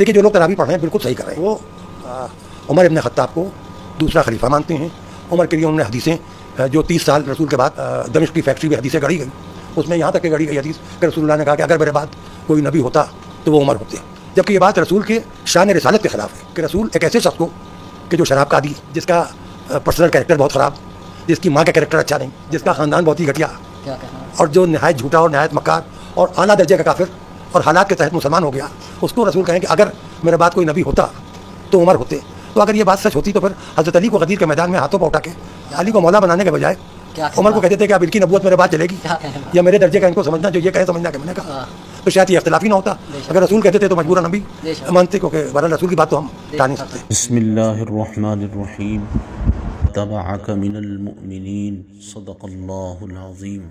देखिए जो लोग तरावी पढ़ रहे हैं बिल्कुल सही कर रहे हैं। वो उमर इब्न खत्ताब को दूसरा खलीफा मानते हैं। उमर के लिए उन्होंने हदीसें जो 30 साल रसूल के बाद दमिश्क की फैक्ट्री में हदीसें गढ़ी गई, उसमें यहाँ तक के गढ़ी गई हदीस कि रसूलुल्लाह ने कहा कि अगर मेरे बाद कोई नबी होता तो वो उमर होते। जबकि ये बात रसूल के शान रिसालत के खिलाफ है कि रसूल एक ऐसे शख्स को कि जो शराब का आदी, जिसका पर्सनल कैरेक्टर बहुत ख़राब, जिसकी माँ का कैरेक्टर अच्छा नहीं, जिसका ख़ानदान बहुत ही घटिया, और जो नहायत झूठा और नहायत मक्कार और आला दर्जे का काफिर और हालात के तहत मुसलमान हो गया, उसको रसूल कहें कि अगर मेरे बाद कोई नबी होता तो उमर होते। तो अगर ये बात सच होती तो फिर हज़रत अली को गदीर के मैदान में हाथों पर उठा के अली को मौला बनाने के बजाय उमर को कहते थे कि अब इनकी नबूवत मेरे बाद चलेगी या मेरे दर्जे का इनको समझना, जो ये कहे समझना कि मैंने कहा, तो शायद ये इख्तिलाफ ही ना होता। अगर रसूल कहते थे तो मजबूरन नबी मानते, क्योंकि बहरहाल रसूल की बात तो हम टाल नहीं सकते। बिस्मिल्लाहिर्रहमानिर्रहीम तबअक मिनल मुअमिनीन सदक़ल्लाहुल अज़ीम।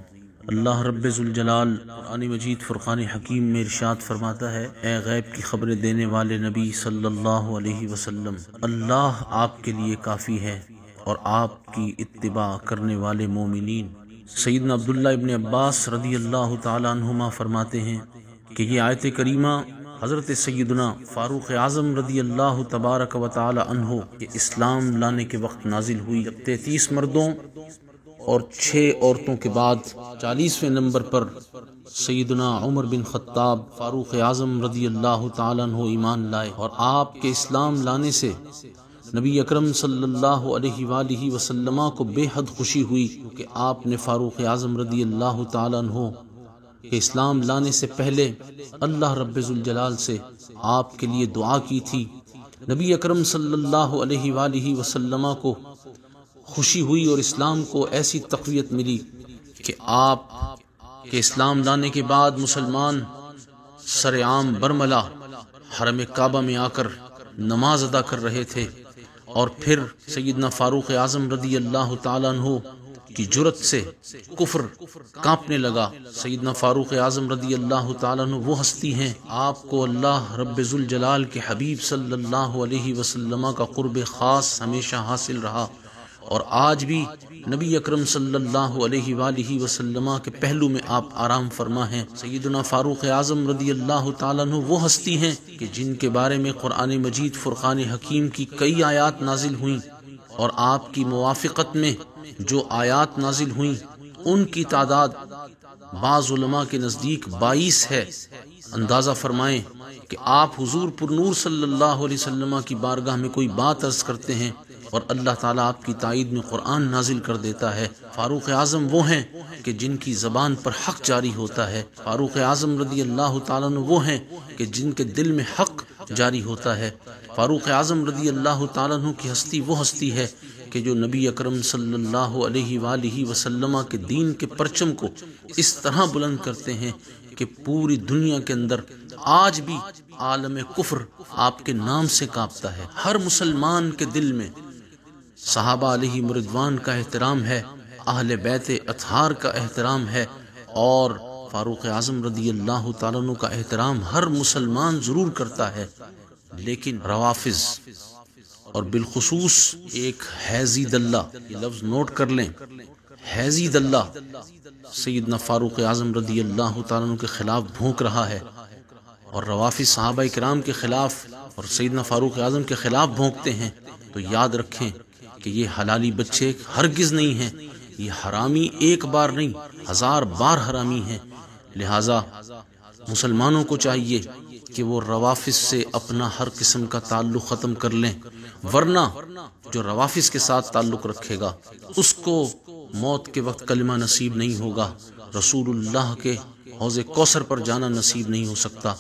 अल्लाह रब्बे ज़ुल जलाल कुरान मजीद फ़ुरक़ान हकीम में इरशाद फरमाता है, ए गैब की खबरें देने वाले नबी सल्लल्लाहु अलैहि वसल्लम, अल्लाह आपके लिए काफ़ी है और आपकी इत्तिबा करने वाले मोमिनीन। सैयदना अब्दुल्लाह इब्न अब्बास रदी अल्लाह ताला अन्हुमा फरमाते हैं कि ये आयत करीमा हज़रत सैयदना फ़ारूक़ आज़म रदी अल्लाह तबारक व ताला अन्हु के इस्लाम लाने के वक्त नाजिल हुई। जब 33 मर्दों और 6 औरतों के बाद 40वें नंबर पर सैयदना उमर बिन खत्ताब फ़ारूक़ आज़म रदी अल्लाह ताला अन्हु ईमान लाए, और आपके इस्लाम लाने से नबी अकरम सल्लल्लाहु अलैहि वसल्लम को बेहद खुशी हुई, क्योंकि आपने फ़ारूक़ आज़म रदी अल्लाह ताला अन्हु के इस्लाम लाने से पहले अल्लाह रब्बे ज़ुल जलाल से आपके लिए दुआ की थी। नबी अकरम सल्लल्लाहु अलैहि वसल्लम को खुशी हुई और इस्लाम को ऐसी तक़वियत मिली कि आप के इस्लाम लाने के बाद मुसलमान सरेआम बरमला हरम काबा में आकर नमाज अदा कर रहे थे, और फिर सैयदना फ़ारूक़ आज़म रदी अल्लाह ताला अन्हु की जुरत से कुफ्र कांपने लगा। सैयदना फ़ारूक़ आज़म रदी अल्लाह ताला अन्हु वो हस्ती हैं, आपको अल्लाह रब्बे ज़ुल जलाल के हबीब सल्लल्लाहु अलैहि वसल्लम का क़ुर्ब ख़ास हमेशा हासिल रहा, और आज भी नबी अकरम सल्लल्लाहु अलैहि वसल्लम के पहलू में आप आराम फरमा हैं। सैयदना फ़ारूक़ आज़म रदी अल्लाह ताला अन्हु वो हस्ती हैं कि जिनके बारे में कुरान मजीद फ़ुरक़ान हकीम की कई आयात नाजिल हुई, और आपकी मुवाफ़िक़त में जो आयात नाजिल हुई उनकी तादाद बाज़ उलमा के नज़दीक 22 है। अंदाज़ा फरमाएं कि आप हुज़ूर पुरनूर सल्लल्लाहु अलैहि वसल्लम की बारगाह में कोई बात अर्ज़ करते हैं और अल्लाह ताला आपकी ताईद में कुरान नाजिल कर देता है। फ़ारूक़ आज़म वो हैं कि जिनकी ज़बान पर हक़ जारी होता है। फ़ारूक़ आज़म रदी अल्लाह ताला अन्हु वो हैं कि जिनके दिल में हक़ जारी होता है। फ़ारूक़ आज़म रदी अल्लाह ताला अन्हु की हस्ती वो हस्ती है कि जो नबी अकरम सल्लल्लाहु अलैहि वसल्लम के दीन के परचम को इस तरह बुलंद करते हैं कि पूरी दुनिया के अंदर आज भी आलम कुफ्र आपके नाम से कांपता है। हर मुसलमान के दिल में सहाबा अलैहिम रिज़वान का एहतराम है, अहले बैत अतहार का एहतराम है, और फ़ारूक़ आज़म रदी अल्लाह ताला अन्हु का एहतराम हर मुसलमान ज़रूर करता है। लेकिन रवाफ़िज़ और बिलखुसूस एक हैज़ीदल्ला, ये लफ्ज़ नोट कर लें, हैज़ीदल्ला सैयदना फ़ारूक़ आज़म रदी अल्लाह ताला अन्हु के ख़िलाफ़ भोंक रहा है, और रवाफ़िज़ सहाबा इकराम के ख़िलाफ़ और सैयदना फ़ारूक़ आज़म के ख़िलाफ़ भोंकते हैं। तो याद रखें कि ये हलाली बच्चे हरगिज़ नहीं हैं, ये हरामी एक बार नहीं 1000 बार हरामी हैं। लिहाजा मुसलमानों को चाहिए कि वो रवाफ़िज़ से अपना हर किस्म का ताल्लुक़ ख़त्म कर लें, वरना जो रवाफ़िज़ के साथ ताल्लुक़ रखेगा उसको मौत के वक्त कलिमा नसीब नहीं होगा, रसूलुल्लाह के हौज़े कौसर पर जाना नसीब नहीं हो सकता।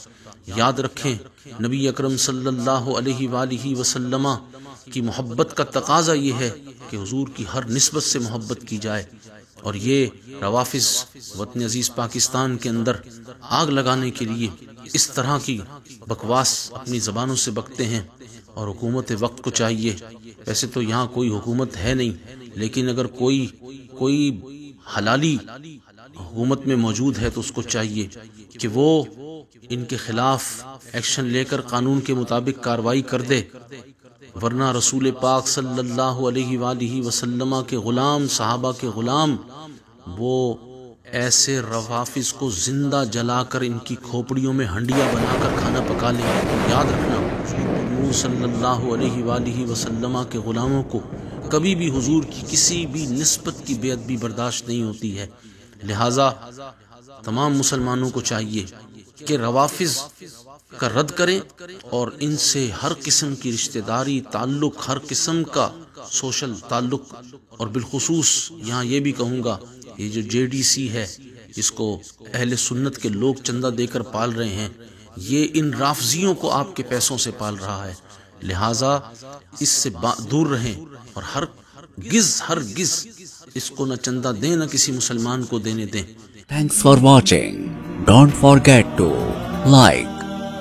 याद रखें, नबी अकरम सल्लल्लाहु अलैहि वसल्लम की मोहब्बत का तकाज़ा ये है कि हुजूर की हर निस्बत से मोहब्बत की जाए, और ये रवाफ़िज़ वतन अज़ीज़ पाकिस्तान के अंदर आग लगाने के लिए इस तरह की बकवास अपनी ज़बानों से बकते हैं। और हुकूमत वक्त को चाहिए, वैसे तो यहाँ कोई हुकूमत है नहीं, लेकिन अगर कोई हलाली हुकूमत में मौजूद है तो उसको चाहिए कि वो इनके खिलाफ एक्शन लेकर कानून के मुताबिक कार्रवाई कर दे, वरना रसूल पाक सल्लल्लाहु अलैहि वसल्लम के गुलाम, सहाबा के गुलाम, वो ایسے روافظ کو زندہ جلا کر ان کی کھوپڑیوں میں ہنڈیاں بنا کر کھانا پکا لیں۔ یاد رکھنا، حضور صلی اللہ علیہ وآلہ وسلم کے غلاموں کو کبھی بھی حضور کی کسی بھی نسبت کی بے ادبی برداشت نہیں ہوتی ہے۔ لہٰذا تمام مسلمانوں کو چاہیے کہ روافظ کا رد کریں اور ان سے ہر قسم کی رشتہ داری، تعلق، ہر قسم کا سوشل تعلق، اور بالخصوص یہاں یہ بھی کہوں گا، یہ جو JDC ہے جس کو اہل سنت کے لوگ چندہ دے کر پال رہے ہیں، یہ ان رافضیوں کو آپ کے پیسوں سے پال رہا ہے۔ لہٰذا اس سے دور رہیں اور ہرگز اس کو نہ چندہ دیں نہ کسی مسلمان کو دینے دیں۔ Thanks for watching. Don't forget to like,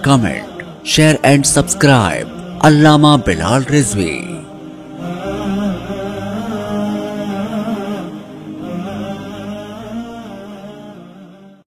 comment, share and subscribe. Allama Bilal Rizvi.